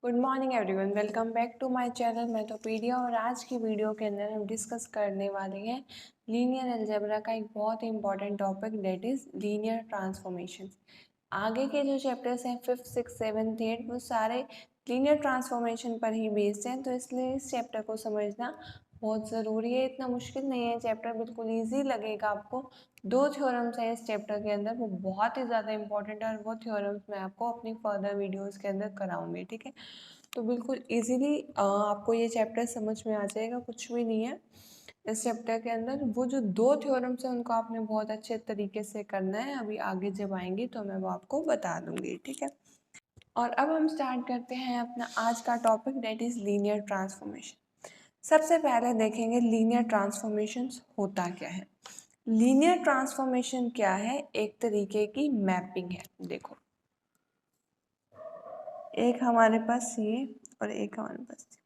Good morning everyone, welcome back to my channel Mathopedia. और आज की वीडियो के अंदर हम डिस्कस करने वाले हैं लीनियर अलजेब्रा का एक बहुत ही important topic, that is linear transformation. आगे के जो चैप्टर्स हैं 5th 6th 7th 8th वो सारे लीनियर ट्रांसफॉर्मेशन पर ही बेस्ड हैं, तो इसलिए इस चैप्टर को समझना बहुत ज़रूरी है। इतना मुश्किल नहीं है चैप्टर, बिल्कुल ईजी लगेगा आपको। 2 थ्योरम्स हैं इस चैप्टर के अंदर, वो बहुत ही ज़्यादा इंपॉर्टेंट है और वो थ्योरम्स मैं आपको अपनी फर्दर वीडियोस के अंदर कराऊंगी, ठीक है। तो बिल्कुल इजीली आपको ये चैप्टर समझ में आ जाएगा, कुछ भी नहीं है इस चैप्टर के अंदर। वो जो 2 थ्योरम्स हैं उनको आपने बहुत अच्छे तरीके से करना है, अभी आगे जब आएंगी तो मैं वो आपको बता दूंगी, ठीक है। और अब हम स्टार्ट करते हैं अपना आज का topic, that is linear transformation. सबसे पहले देखेंगे लीनियर ट्रांसफॉर्मेशन होता क्या है। लीनियर ट्रांसफॉर्मेशन क्या है? एक तरीके की मैपिंग है। देखो, एक हमारे पास ये और एक हमारे पास ये।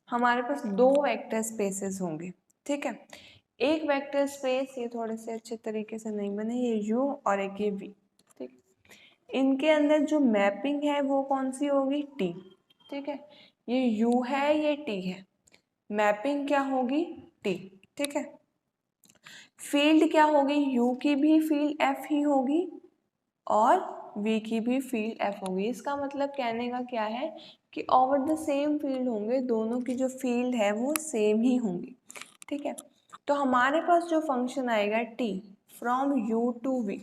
हमारे पास 2 वेक्टर स्पेसेस होंगे, ठीक है। एक वेक्टर स्पेस, ये थोड़े से अच्छे तरीके से नहीं बने, ये u और एक ये v, ठीक। इनके अंदर जो मैपिंग है वो कौन सी होगी? t, ठीक है। ये u है, ये t है, मैपिंग क्या होगी? t, ठीक है। फील्ड क्या होगी? u की भी फील्ड f ही होगी और v की भी फील्ड f होगी। इसका मतलब कहने का क्या है कि ओवर द सेम फील्ड होंगे, दोनों की जो फील्ड है वो सेम ही होंगी, ठीक है। तो हमारे पास जो फंक्शन आएगा t from u to v,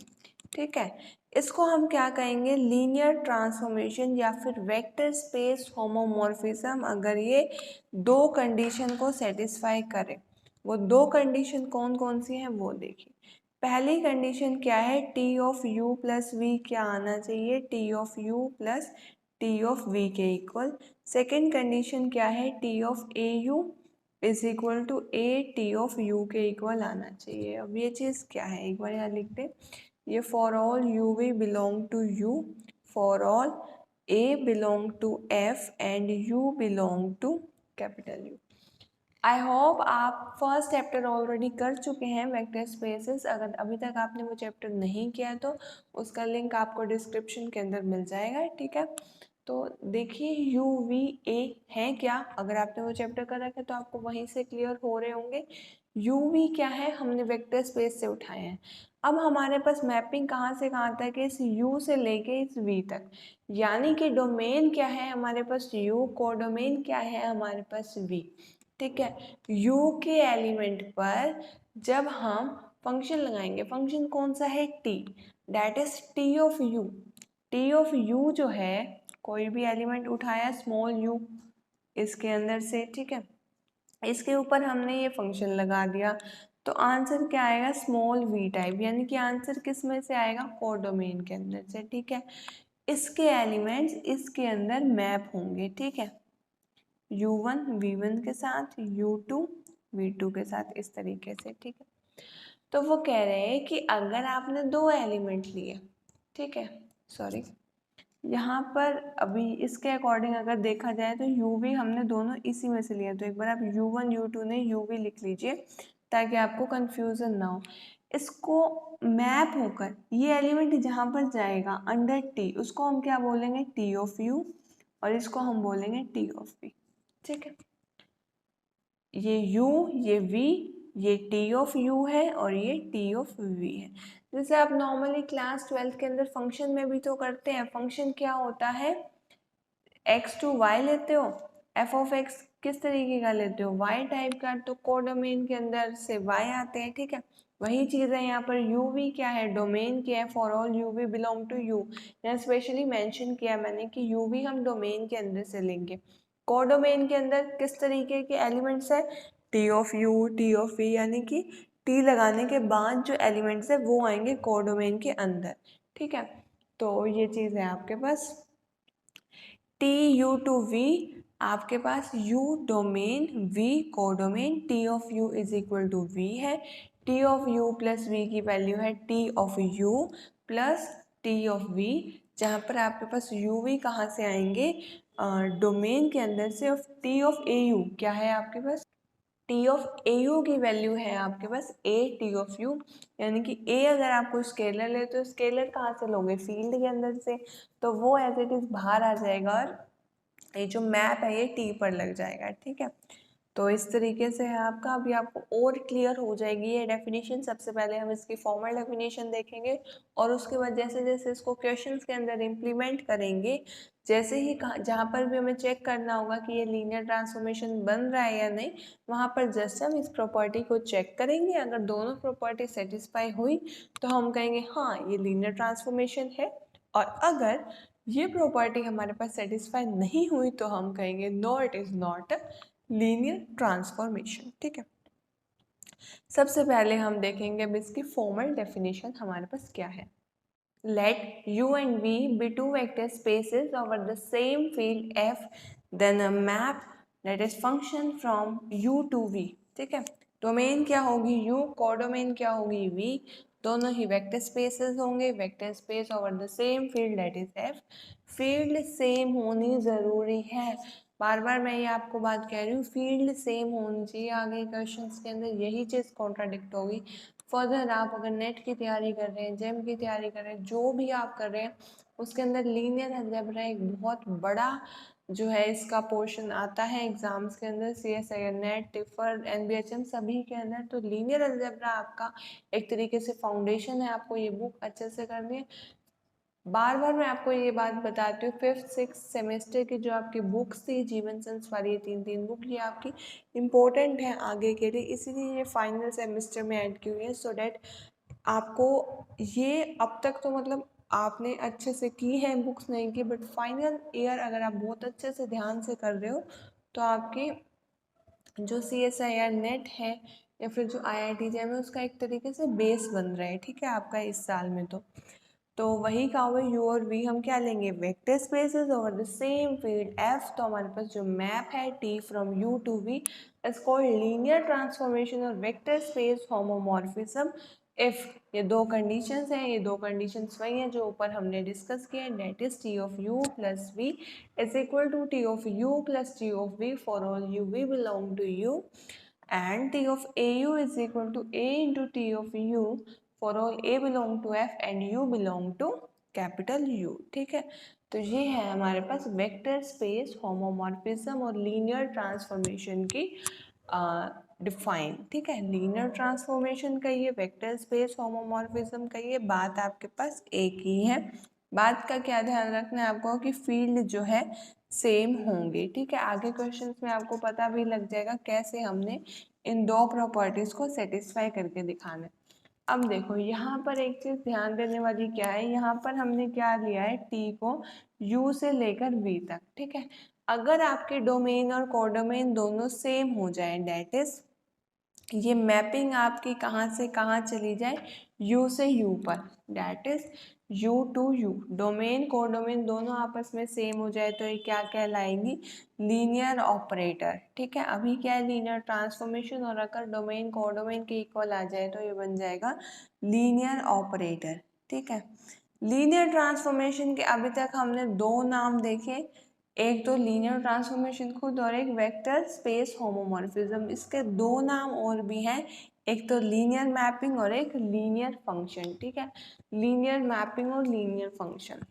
ठीक है, इसको हम क्या कहेंगे? लीनियर ट्रांसफॉर्मेशन या फिर वेक्टर स्पेस होमोमॉर्फिज्म। अगर ये 2 कंडीशन को सेटिस्फाई करे, वो 2 कंडीशन कौन कौन सी हैं वो देखिए। पहली कंडीशन क्या है? T of U plus V क्या आना चाहिए? T of U plus T of V के इक्वल। सेकेंड कंडीशन क्या है? T of A U is equal to A T of U के इक्वल आना चाहिए। अब ये चीज़ क्या है एक बार यहाँ लिख दे। ये for all U V belong to U, for all A belong to F and U belong to capital U. I hope आप फर्स्ट चैप्टर ऑलरेडी कर चुके हैं वेक्टर स्पेसेस। अगर अभी तक आपने वो चैप्टर नहीं किया तो उसका लिंक आपको डिस्क्रिप्शन के अंदर मिल जाएगा, ठीक है। तो देखिए यू वी ए है क्या, अगर आपने वो चैप्टर कर रखा है तो आपको वहीं से क्लियर हो रहे होंगे। यू वी क्या है? हमने वेक्टर स्पेस से उठाए हैं। अब हमारे पास मैपिंग कहाँ से कहाँ तक है? इस u से लेके इस v तक, यानी कि डोमेन क्या है हमारे पास? u, कोडोमेन क्या है हमारे पास? v, ठीक है। u के एलिमेंट पर जब हम फंक्शन लगाएंगे, फंक्शन कौन सा है? t, that is t of u। t of u जो है, कोई भी एलिमेंट उठाया स्मॉल u इसके अंदर से, ठीक है, इसके ऊपर हमने ये फंक्शन लगा दिया, तो आंसर क्या आएगा? स्मॉल v टाइप, यानी कि आंसर किस में से आएगा? कोडोमेन के अंदर से, ठीक है। इसके एलिमेंट्स इसके अंदर मैप होंगे, ठीक है, u1 v1 के साथ, u2 v2 के साथ, इस तरीके से, ठीक है। तो वो कह रहे हैं कि अगर आपने 2 एलिमेंट लिए, ठीक है, सॉरी, यहाँ पर अभी इसके अकॉर्डिंग अगर देखा जाए तो u v हमने दोनों इसी में से लिया, तो एक बार आप u1 u2 ने u v लिख लीजिए ताकि आपको कंफ्यूजन ना हो। इसको मैप होकर ये एलिमेंट जहाँ पर जाएगा अंडर t, उसको हम क्या बोलेंगे? t ऑफ u, और इसको हम बोलेंगे t ऑफ v, ठीक है। ये u, ये v, ये t ऑफ u है और ये t ऑफ v है। जैसे आप नॉर्मली क्लास 12 के अंदर फंक्शन में भी तो करते हैं। फंक्शन क्या होता है? x टू y लेते हो, f ऑफ x किस तरीके का लेते हो? y टाइप का, तो कोडोमेन के अंदर से y आते हैं, ठीक है। वही चीज़ है यहाँ पर। u v क्या है? डोमेन क्या है? For all u v belong to u। यहाँ स्पेशली मेंशन किया मैंने कि u v हम डोमेन के अंदर से लेंगे। कोडोमेन के अंदर किस तरीके के एलिमेंट्स है? t of u, t of v, यानी कि t लगाने के बाद जो एलिमेंट्स है वो आएंगे कोडोमेन के अंदर, ठीक है। तो ये चीज़ है आपके पास टी यू टू वी, आपके पास u domain, v codomain, t of u is equal to v है। t of u plus v की वैल्यू है t of u plus t of v, जहाँ पर आपके पास u v कहाँ से आएंगे? डोमेन के अंदर से। Of t of A you क्या है आपके पास? टी ऑफ ए यू की वैल्यू है आपके पास ए टी ऑफ यू, यानी कि ए अगर आपको स्केलर ले तो स्केलर कहाँ से लोगे? फील्ड के अंदर से, तो वो एज इट इज बाहर आ जाएगा और ये जो मैप है ये टी पर लग जाएगा, ठीक है। तो इस तरीके से है आपका। अभी आपको और क्लियर हो जाएगी ये डेफिनेशन। सबसे पहले हम इसकी फॉर्मल डेफिनेशन देखेंगे और उसके बाद जैसे जैसे इसको क्वेश्चंस के अंदर इम्प्लीमेंट करेंगे, जैसे ही जहाँ पर भी हमें चेक करना होगा कि ये लीनियर ट्रांसफॉर्मेशन बन रहा है या नहीं, वहाँ पर जस्ट हम इस प्रॉपर्टी को चेक करेंगे। अगर दोनों प्रॉपर्टी सेटिस्फाई हुई तो हम कहेंगे हाँ ये लीनियर ट्रांसफॉर्मेशन है, और अगर ये प्रॉपर्टी हमारे पास सेटिस्फाई नहीं हुई तो हम कहेंगे no it is not a linear transformation, ठीक है। सबसे पहले हम देखेंगे अब इसकी फॉर्मल डेफिनेशन हमारे पास क्या है। Let u and v be two vector spaces over the same field f, then a map that is function from u to v, ठीक है। डोमेन क्या होगी u, कोडोमेन क्या होगी v, दोनों ही वेक्टर स्पेसेस होंगे, vector space over the same field that is f। Field same होनी ज़रूरी है, बार बार मैं ये आपको बात कह रही हूँ, फील्ड सेम होनी चाहिए। आगे क्वेश्चंस के अंदर यही चीज़ कॉन्ट्राडिक्ट होगी। फर्दर आप अगर नेट की तैयारी कर रहे हैं, जेम की तैयारी कर रहे हैं, जो भी आप कर रहे हैं उसके अंदर लीनियर अलजेब्रा एक बहुत बड़ा जो है इसका पोर्शन आता है एग्जाम्स के अंदर, CSIR, नेट, टिफर, NBHM सभी के अंदर। तो लीनियर अलजेब्रा आपका एक तरीके से फाउंडेशन है, आपको ये बुक अच्छे से करनी है। बार बार मैं आपको ये बात बताती हूँ, 5th-6th सेमेस्टर की जो आपकी बुक्स थी जीवन सेंस वाली, 3 बुक, ये आपकी इम्पोर्टेंट है आगे के लिए, इसीलिए ये फाइनल सेमेस्टर में ऐड की हुई है, सो डैट आपको ये अब तक तो मतलब आपने अच्छे से की है, बुक्स नहीं की, बट फाइनल ईयर अगर आप बहुत अच्छे से ध्यान से कर रहे हो तो आपकी जो CSIR नेट है या फिर जो IIT जेम है उसका एक तरीके से बेस बन रहा है, ठीक है, आपका इस साल में। तो वही कहा हुआ u और v हम क्या लेंगे, vector spaces over the same field f। तो हमारे पास जो मैप है t from u to v is called linear transformation और वेक्टर स्पेस होमोमॉर्फिज्म इफ ये दो कंडीशंस हैं, ये दो कंडीशंस वही हैं जो ऊपर हमने डिस्कस किए हैं, that is t of u plus v is equal to t of u plus t of v for all u v belong to u, and t of au is equal to a into t of u for all a belong to f and u belong to capital U, ठीक है। तो ये है हमारे पास vector space, homomorphism और linear transformation की define, ठीक है। लीनियर ट्रांसफॉर्मेशन कहिए, वेक्टर स्पेस, होमोमॉर्फिज्म कहिए, बात आपके पास एक ही है। बात का क्या ध्यान रखना है आपको कि फील्ड जो है सेम होंगे, ठीक है। आगे क्वेश्चंस में आपको पता भी लग जाएगा कैसे हमने इन दो प्रॉपर्टीज को सेटिस्फाई करके दिखाना है। अब देखो यहाँ पर एक चीज ध्यान देने वाली क्या है, यहाँ पर हमने क्या लिया है, t को u से लेकर v तक, ठीक है। अगर आपके डोमेन और कोडोमेन दोनों सेम हो जाए, डेट इज ये मैपिंग आपकी कहाँ से कहाँ चली जाए, u से u पर, that is u to u, domain codomain दोनों आपस में सेम हो जाए तो ये क्या कहलाएंगी, लीनियर ऑपरेटर, ठीक है। अभी क्या है, लीनियर ट्रांसफॉर्मेशन, और अगर डोमेन कोडोमेन के इक्वल आ जाए तो ये बन जाएगा लीनियर ऑपरेटर, ठीक है। लीनियर ट्रांसफॉर्मेशन के अभी तक हमने दो नाम देखे, एक तो लीनियर ट्रांसफॉर्मेशन खुद और एक वेक्टर स्पेस होमोमॉर्फिज्म। इसके दो नाम और भी हैं, एक तो लीनियर मैपिंग और एक लीनियर फंक्शन, ठीक है। लीनियर मैपिंग और लीनियर फंक्शन,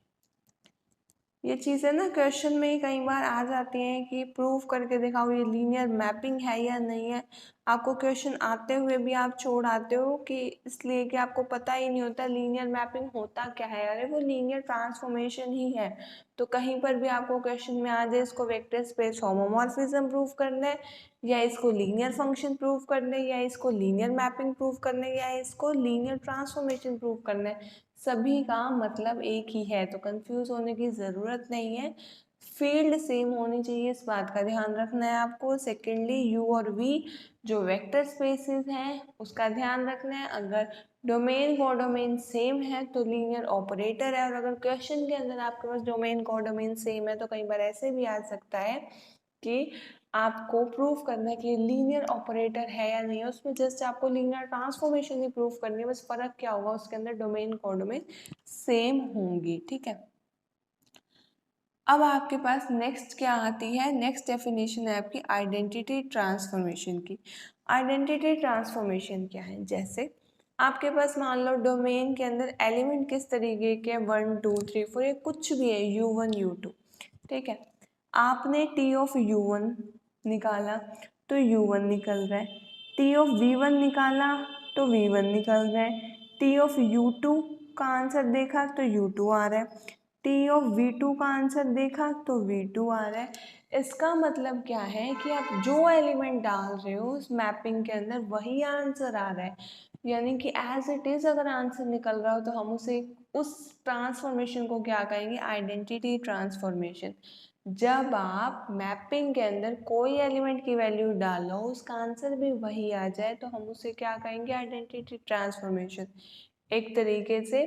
ये चीज़ें ना क्वेश्चन में ही कई बार आ जाती हैं कि प्रूफ करके दिखाओ ये लीनियर मैपिंग है या नहीं है। आपको क्वेश्चन आते हुए भी आप छोड़ आते हो कि इसलिए कि आपको पता ही नहीं होता लीनियर मैपिंग होता क्या है, अरे वो लीनियर ट्रांसफॉर्मेशन ही है। तो कहीं पर भी आपको क्वेश्चन में आ जाए इसको वेक्टर स्पेस होमोमॉर्फिज्म प्रूफ करना है, या इसको लीनियर फंक्शन प्रूफ करना है, या इसको लीनियर मैपिंग प्रूफ करना है, या इसको लीनियर ट्रांसफॉर्मेशन प्रूफ करना है, सभी का मतलब एक ही है। तो कंफ्यूज होने की ज़रूरत नहीं है, फील्ड सेम होनी चाहिए, इस बात का ध्यान रखना है आपको। सेकेंडली u और v जो वेक्टर स्पेसेस हैं उसका ध्यान रखना है। अगर डोमेन कोडोमेन सेम है तो लीनियर ऑपरेटर है, और अगर क्वेश्चन के अंदर आपके पास डोमेन कोडोमेन सेम है तो कई बार ऐसे भी आ सकता है कि आपको प्रूफ करना है कि लीनियर ऑपरेटर है या नहीं है, उसमें जस्ट आपको लीनियर ट्रांसफॉर्मेशन ही प्रूफ करनी है, बस फर्क क्या होगा उसके अंदर डोमेन कोडोमेन सेम होंगी, ठीक है। अब आपके पास नेक्स्ट क्या आती है, नेक्स्ट डेफिनेशन है आपकी आइडेंटिटी ट्रांसफॉर्मेशन की। आइडेंटिटी ट्रांसफॉर्मेशन क्या है, जैसे आपके पास मान लो डोमेन के अंदर एलिमेंट किस तरीके के 1 2 3 4 ये कुछ भी है u1 u2, ठीक है। आपने टी ऑफ u1 निकाला तो u1 निकल रहा है, टी ऑफ v1 निकाला तो v1 निकल रहा है, टी ऑफ u2 का आंसर देखा तो u2 आ रहा है, टी ऑफ v2 का आंसर देखा तो v2 आ रहा है। इसका मतलब क्या है कि आप जो एलिमेंट डाल रहे हो उस मैपिंग के अंदर वही आंसर आ रहा है, यानी कि एज इट इज अगर आंसर निकल रहा हो तो हम उस ट्रांसफॉर्मेशन को क्या कहेंगे, आइडेंटिटी ट्रांसफॉर्मेशन। जब आप मैपिंग के अंदर कोई एलिमेंट की वैल्यू डालो उसका आंसर भी वही आ जाए तो हम उसे क्या कहेंगे, आइडेंटिटी ट्रांसफॉर्मेशन। एक तरीके से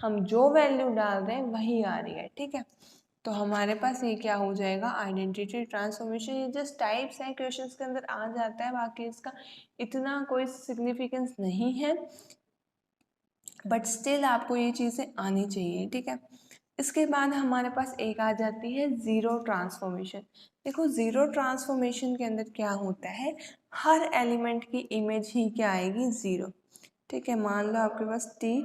हम जो वैल्यू डाल रहे हैं वही आ रही है, ठीक है। तो हमारे पास ये क्या हो जाएगा, आइडेंटिटी ट्रांसफॉर्मेशन। ये जस्ट टाइप्स है, क्वेश्चंस के अंदर आ जाता है, बाकी इसका इतना कोई सिग्निफिकेंस नहीं है, बट स्टिल आपको ये चीज़ें आनी चाहिए, ठीक है। इसके बाद हमारे पास एक आ जाती है ज़ीरो ट्रांसफॉर्मेशन। देखो ज़ीरो ट्रांसफॉर्मेशन के अंदर क्या होता है, हर एलिमेंट की इमेज ही क्या आएगी, ज़ीरो, ठीक है। मान लो आपके पास टी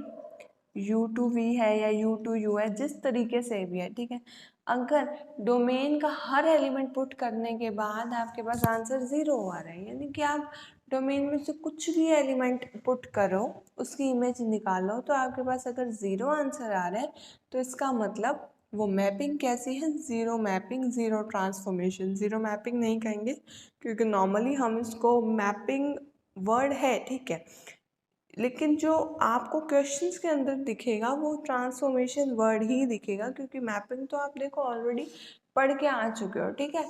u2v है या u2u है, जिस तरीके से भी है, ठीक है। अगर डोमेन का हर एलिमेंट पुट करने के बाद आपके पास आंसर ज़ीरो आ रहा है, यानी कि आप डोमेन में से कुछ भी एलिमेंट पुट करो उसकी इमेज निकालो तो आपके पास अगर ज़ीरो आंसर आ रहा है तो इसका मतलब वो मैपिंग कैसी है, zero mapping, zero transformation. Zero mapping नहीं कहेंगे क्योंकि नॉर्मली हम इसको मैपिंग वर्ड है, ठीक है, लेकिन जो आपको क्वेश्चंस के अंदर दिखेगा वो ट्रांसफॉर्मेशन वर्ड ही दिखेगा, क्योंकि मैपिंग तो आप देखो ऑलरेडी पढ़ के आ चुके हो, ठीक है।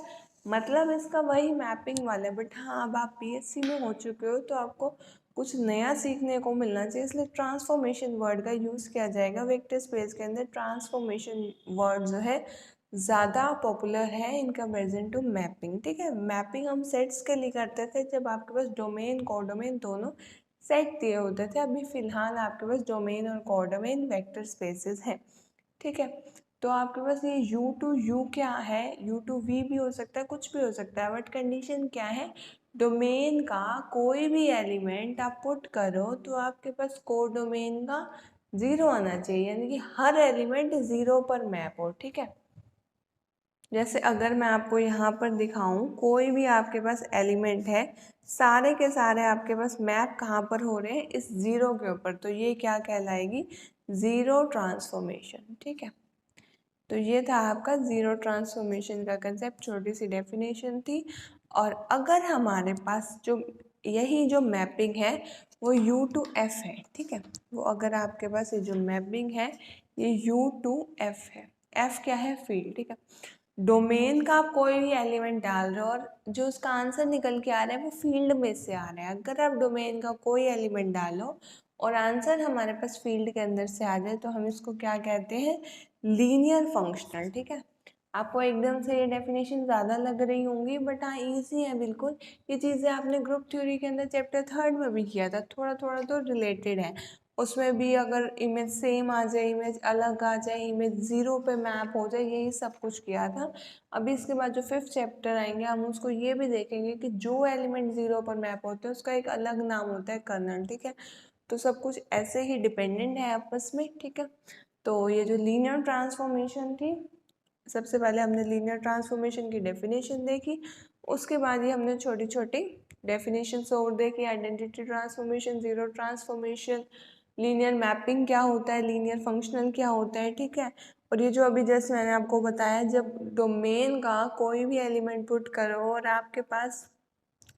मतलब इसका वही मैपिंग वाला है, बट हाँ अब आप बीएससी में हो चुके हो तो आपको कुछ नया सीखने को मिलना चाहिए, इसलिए ट्रांसफॉर्मेशन वर्ड का यूज़ किया जाएगा। वेक्टर स्पेस के अंदर ट्रांसफॉर्मेशन वर्ड जो है ज़्यादा पॉपुलर है इन कंपेरिजन टू मैपिंग, ठीक है। मैपिंग हम सेट्स के लिए करते थे जब आपके पास डोमेन कोडोमेन दोनों सेट दिए होते थे। अभी फिलहाल आपके पास डोमेन और कोडोमेन वेक्टर स्पेसेस हैं, ठीक है। तो आपके पास ये u2u क्या है, u2v भी हो सकता है, कुछ भी हो सकता है, बट कंडीशन क्या है, डोमेन का कोई भी एलिमेंट आप पुट करो तो आपके पास कोडोमेन का ज़ीरो आना चाहिए, यानी कि हर एलिमेंट ज़ीरो पर मैप हो, ठीक है। जैसे अगर मैं आपको यहाँ पर दिखाऊं, कोई भी आपके पास एलिमेंट है, सारे के सारे आपके पास मैप कहाँ पर हो रहे हैं, इस ज़ीरो के ऊपर, तो ये क्या कहलाएगी, ज़ीरो ट्रांसफॉर्मेशन, ठीक है। तो ये था आपका ज़ीरो ट्रांसफॉर्मेशन का कंसेप्ट, छोटी सी डेफिनेशन थी। और अगर हमारे पास जो यही जो मैपिंग है वो u2f है, ठीक है, वो अगर आपके पास ये जो मैपिंग है ये u2f है, f क्या है, फील्ड, ठीक है। डोमेन का आप कोई भी एलिमेंट डाल रहे हो और जो उसका आंसर निकल के आ रहा है वो फील्ड में से आ रहा है। अगर आप डोमेन का कोई एलिमेंट डालो और आंसर हमारे पास फील्ड के अंदर से आ जाए तो हम इसको क्या कहते हैं, लीनियर फंक्शनल, ठीक है। आपको एकदम से ये डेफिनेशन ज़्यादा लग रही होंगी, बट हाँ ईजी है बिल्कुल। ये चीज़ें आपने ग्रुप थ्योरी के अंदर चैप्टर 3 में भी किया था, थोड़ा थोड़ा तो रिलेटेड है। उसमें भी अगर इमेज सेम आ जाए, इमेज अलग आ जाए, इमेज ज़ीरो पे मैप हो जाए, यही सब कुछ किया था। अभी इसके बाद जो 5th चैप्टर आएंगे हम उसको ये भी देखेंगे कि जो एलिमेंट ज़ीरो पर मैप होते हैं उसका एक अलग नाम होता है, कर्नल, ठीक है। तो सब कुछ ऐसे ही डिपेंडेंट है आपस में, ठीक है। तो ये जो लीनियर ट्रांसफॉर्मेशन थी, सबसे पहले हमने लीनियर ट्रांसफॉर्मेशन की डेफिनेशन देखी, उसके बाद ही हमने छोटी छोटी डेफिनेशन और देखी, identity transformation, zero transformation, linear mapping क्या होता है, लीनियर फंक्शनल क्या होता है, ठीक है। और ये जो अभी जैसे मैंने आपको बताया, जब डोमेन का कोई भी एलिमेंट पुट करो और आपके पास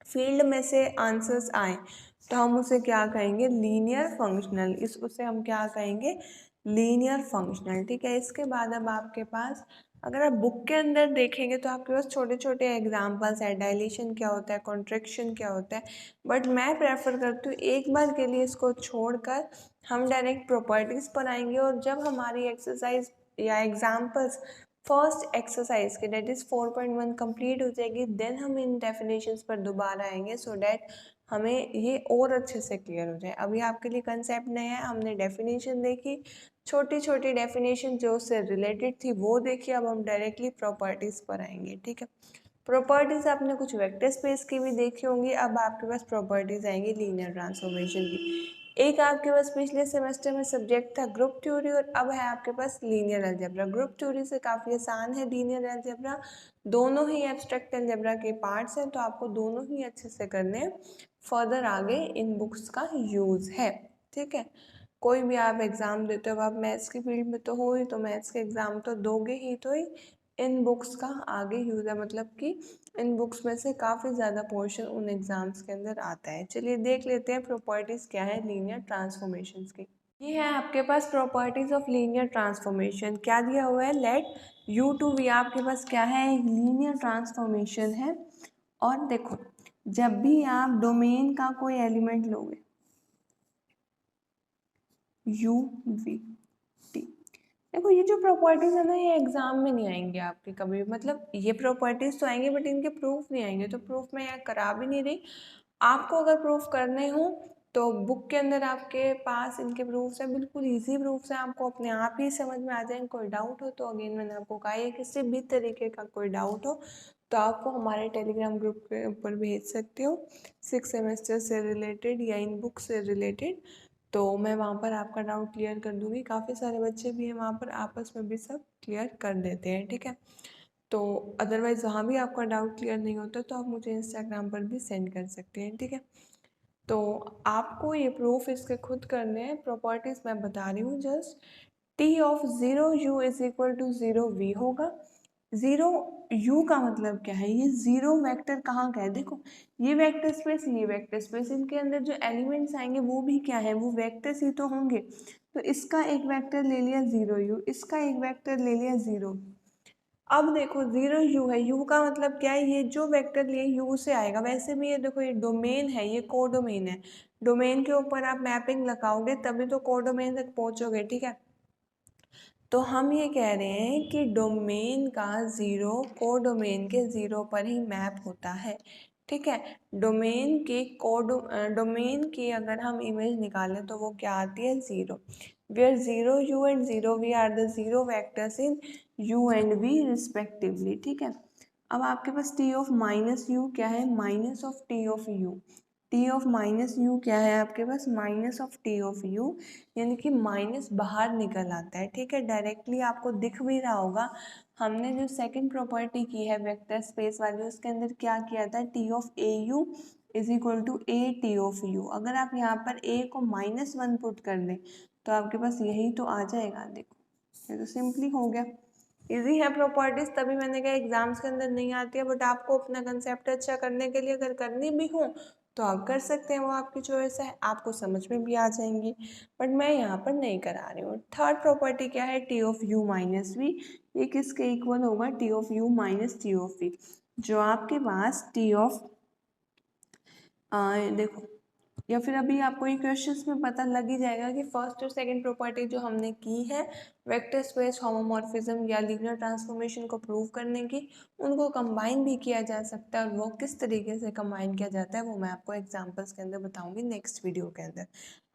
फील्ड में से आंसर्स आए तो हम उसे क्या कहेंगे, लीनियर फंक्शनल, इस उसे हम क्या कहेंगे, लीनियर फंक्शनल, ठीक है। इसके बाद अब आपके पास अगर आप बुक के अंदर देखेंगे तो आपके पास छोटे छोटे एग्जाम्पल्स है, डायलेशन क्या होता है, कॉन्ट्रैक्शन क्या होता है, बट मैं प्रेफर करती हूँ एक बार के लिए इसको छोड़कर हम डायरेक्ट प्रॉपर्टीज़ पर आएंगे, और जब हमारी एक्सरसाइज या एग्जाम्पल्स फर्स्ट एक्सरसाइज के डेट इज़ 4.1 कंप्लीट हो जाएगी, देन हम इन डेफिनेशंस पर दोबारा आएंगे सो डैट हमें ये और अच्छे से क्लियर हो जाए। अभी आपके लिए कंसेप्ट नया है, हमने डेफिनेशन देखी, छोटी छोटी डेफिनेशन जो उससे रिलेटेड थी वो देखी, अब हम डायरेक्टली प्रॉपर्टीज़ पर आएंगे, ठीक है। प्रॉपर्टीज़ आपने कुछ वेक्टर स्पेस की भी देखी होंगी, अब आपके पास प्रॉपर्टीज़ आएंगी लीनियर ट्रांसफॉर्मेशन की। एक आपके पास पिछले सेमेस्टर में सब्जेक्ट था ग्रुप थ्योरी और अब है आपके पास लीनियर अलजेब्रा। ग्रुप थ्योरी से काफ़ी आसान है लीनियर अलजेब्रा, दोनों ही एब्स्ट्रैक्ट अलजेब्रा के पार्ट्स हैं, तो आपको दोनों ही अच्छे से करने हैं। फर्दर आगे इन बुक्स का यूज़ है, ठीक है। कोई भी आप एग्ज़ाम देते हो, आप मैथ्स की फील्ड में तो हो ही, तो मैथ्स के एग्ज़ाम तो दोगे ही, तो ही इन बुक्स का आगे यूज़ है, मतलब कि इन बुक्स में से काफ़ी ज़्यादा पोर्शन उन एग्ज़ाम्स के अंदर आता है। चलिए देख लेते हैं प्रॉपर्टीज़ क्या है लीनियर ट्रांसफॉर्मेशंस की। ये है आपके पास प्रॉपर्टीज़ ऑफ लीनियर ट्रांसफॉर्मेशन। क्या दिया हुआ है, लेट यू टू वी आपके पास क्या है, लीनियर ट्रांसफॉर्मेशन है। और देखो जब भी आप डोमेन का कोई एलिमेंट लोगे यू वी टी, देखो ये जो प्रॉपर्टीज है ना ये एग्जाम में नहीं आएंगे आपके कभी, मतलब ये प्रॉपर्टीज तो आएंगे बट इनके प्रूफ नहीं आएंगे, तो प्रूफ मैं यहाँ करा भी नहीं रही। आपको अगर प्रूफ करने हो तो बुक के अंदर आपके पास इनके प्रूफ्स हैं, बिल्कुल इजी प्रूफ्स हैं, आपको अपने आप ही समझ में आ जाएंगे। कोई डाउट हो तो अगेन मैंने आपको कहा है, किसी भी तरीके का कोई डाउट हो तो आपको हमारे टेलीग्राम ग्रुप के ऊपर भेज सकते हो, 6 सेमेस्टर से रिलेटेड या इन बुक से रिलेटेड, तो मैं वहाँ पर आपका डाउट क्लियर कर दूँगी। काफ़ी सारे बच्चे भी हैं वहाँ पर, आपस में भी सब क्लियर कर देते हैं, ठीक है। तो अदरवाइज़ वहाँ भी आपका डाउट क्लियर नहीं होता तो आप मुझे इंस्टाग्राम पर भी सेंड कर सकते हैं, ठीक है। तो आपको ये प्रूफ इसके खुद करने हैं। प्रॉपर्टीज़ मैं बता रही हूँ just, T of zero U is equal to zero V होगा। ज़ीरो यू का मतलब क्या है, ये ज़ीरो वेक्टर कहाँ का है, देखो ये वेक्टर स्पेस, ये वेक्टर स्पेस, इनके अंदर जो एलिमेंट्स आएंगे वो भी क्या है, वो वेक्टर्स ही तो होंगे। तो इसका एक वेक्टर ले लिया ज़ीरो यू, इसका एक वेक्टर ले लिया ज़ीरो। अब देखो ज़ीरो यू है, यू का मतलब क्या है, ये जो वेक्टर लिए यू से आएगा। वैसे भी ये देखो ये डोमेन है, ये कोडोमेन है, डोमेन के ऊपर आप मैपिंग लगाओगे तभी तो कोडोमेन तक पहुंचोगे, ठीक है। तो हम ये कह रहे हैं कि डोमेन का ज़ीरो कोडोमेन के ज़ीरो पर ही मैप होता है, ठीक है। डोमेन के डोमेन की अगर हम इमेज निकालें तो वो क्या आती है, zero, where zero U and zero V are the zero vectors in U and V respectively, ठीक है। अब आपके पास टी ऑफ माइनस यू क्या है, minus of T of U. T of minus U क्या है आपके पास, minus of T of U, यानी कि माइनस बाहर निकल आता है, ठीक है। डायरेक्टली आपको दिख भी रहा होगा, हमने जो सेकंड प्रॉपर्टी की है वेक्टर स्पेस वाली, उसके अंदर क्या किया था, T of A U is equal to A T of U. अगर आप यहाँ पर ए को -1 पुट कर दें तो आपके पास यही तो आ जाएगा, देखो ये तो सिंपली हो गया। इजी है प्रॉपर्टीज, तभी मैंने कहा एग्जाम्स के अंदर नहीं आती है, बट आपको अपना कंसेप्ट अच्छा करने के लिए अगर करनी भी हो तो आप कर सकते हैं, वो आपकी चॉइस है, आपको समझ में भी आ जाएंगी, बट मैं यहाँ पर नहीं करा रही हूँ। थर्ड प्रॉपर्टी क्या है, T of U minus V, ये किसके इक्वल होगा, T of U minus T of V. जो आपके पास टी ऑफ देखो, या फिर अभी आपको ये क्वेश्चंस में पता लग ही जाएगा कि फर्स्ट और सेकंड प्रॉपर्टी जो हमने की है वेक्टर स्पेस होमोमॉर्फिज्म या लीनियर ट्रांसफॉर्मेशन को प्रूव करने की, उनको कंबाइन भी किया जा सकता है, और वो किस तरीके से कंबाइन किया जाता है वो मैं आपको एग्जांपल्स के अंदर बताऊंगी नेक्स्ट वीडियो के अंदर।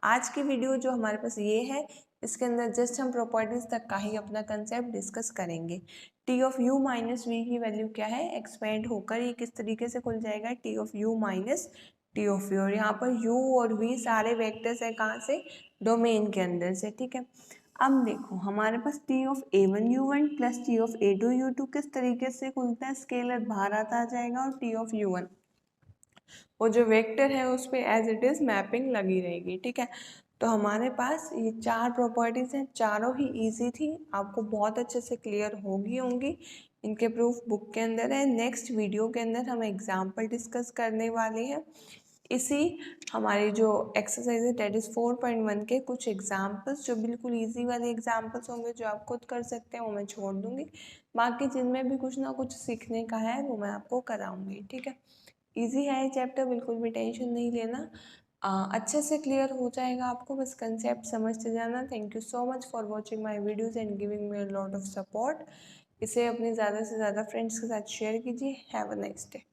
आज की वीडियो जो हमारे पास ये है, इसके अंदर जस्ट हम प्रॉपर्टीज तक का ही अपना कंसेप्ट डिस्कस करेंगे। T of U minus V की वैल्यू क्या है, एक्सपेंड होकर ये किस तरीके से खुल जाएगा, T of U minus T of you, और यहाँ पर u और v सारे वेक्टर्स है कहाँ से, डोमेन के अंदर से, ठीक है। अब देखो हमारे पास T of a1 u1 plus T of a2 u2 किस तरीके से खुलता है, स्केलर बाहर आता आ जाएगा और टी ऑफ u1 वो जो वेक्टर है उस पर एज इट इज़ मैपिंग लगी रहेगी, ठीक है। तो हमारे पास ये चार प्रॉपर्टीज़ हैं, चारों ही इजी थी, आपको बहुत अच्छे से क्लियर होंगी। इनके प्रूफ बुक के अंदर है। नेक्स्ट वीडियो के अंदर हम एग्जाम्पल डिस्कस करने वाले हैं। इसी हमारी जो एक्सरसाइज है डेट इज़ 4.1 के कुछ एग्जाम्पल्स जो बिल्कुल इजी वाले एग्जाम्पल्स होंगे जो आप खुद कर सकते हैं वो मैं छोड़ दूँगी, बाकी जिनमें भी कुछ ना कुछ सीखने का है वो मैं आपको कराऊँगी, ठीक है। इजी है ये चैप्टर, बिल्कुल भी टेंशन नहीं लेना, अच्छे से क्लियर हो जाएगा आपको, बस कंसेप्ट समझते जाना। Thank you so much for watching my videos and giving me a lot of support. इसे अपने ज़्यादा से ज़्यादा फ्रेंड्स के साथ शेयर कीजिए। Have a nice day.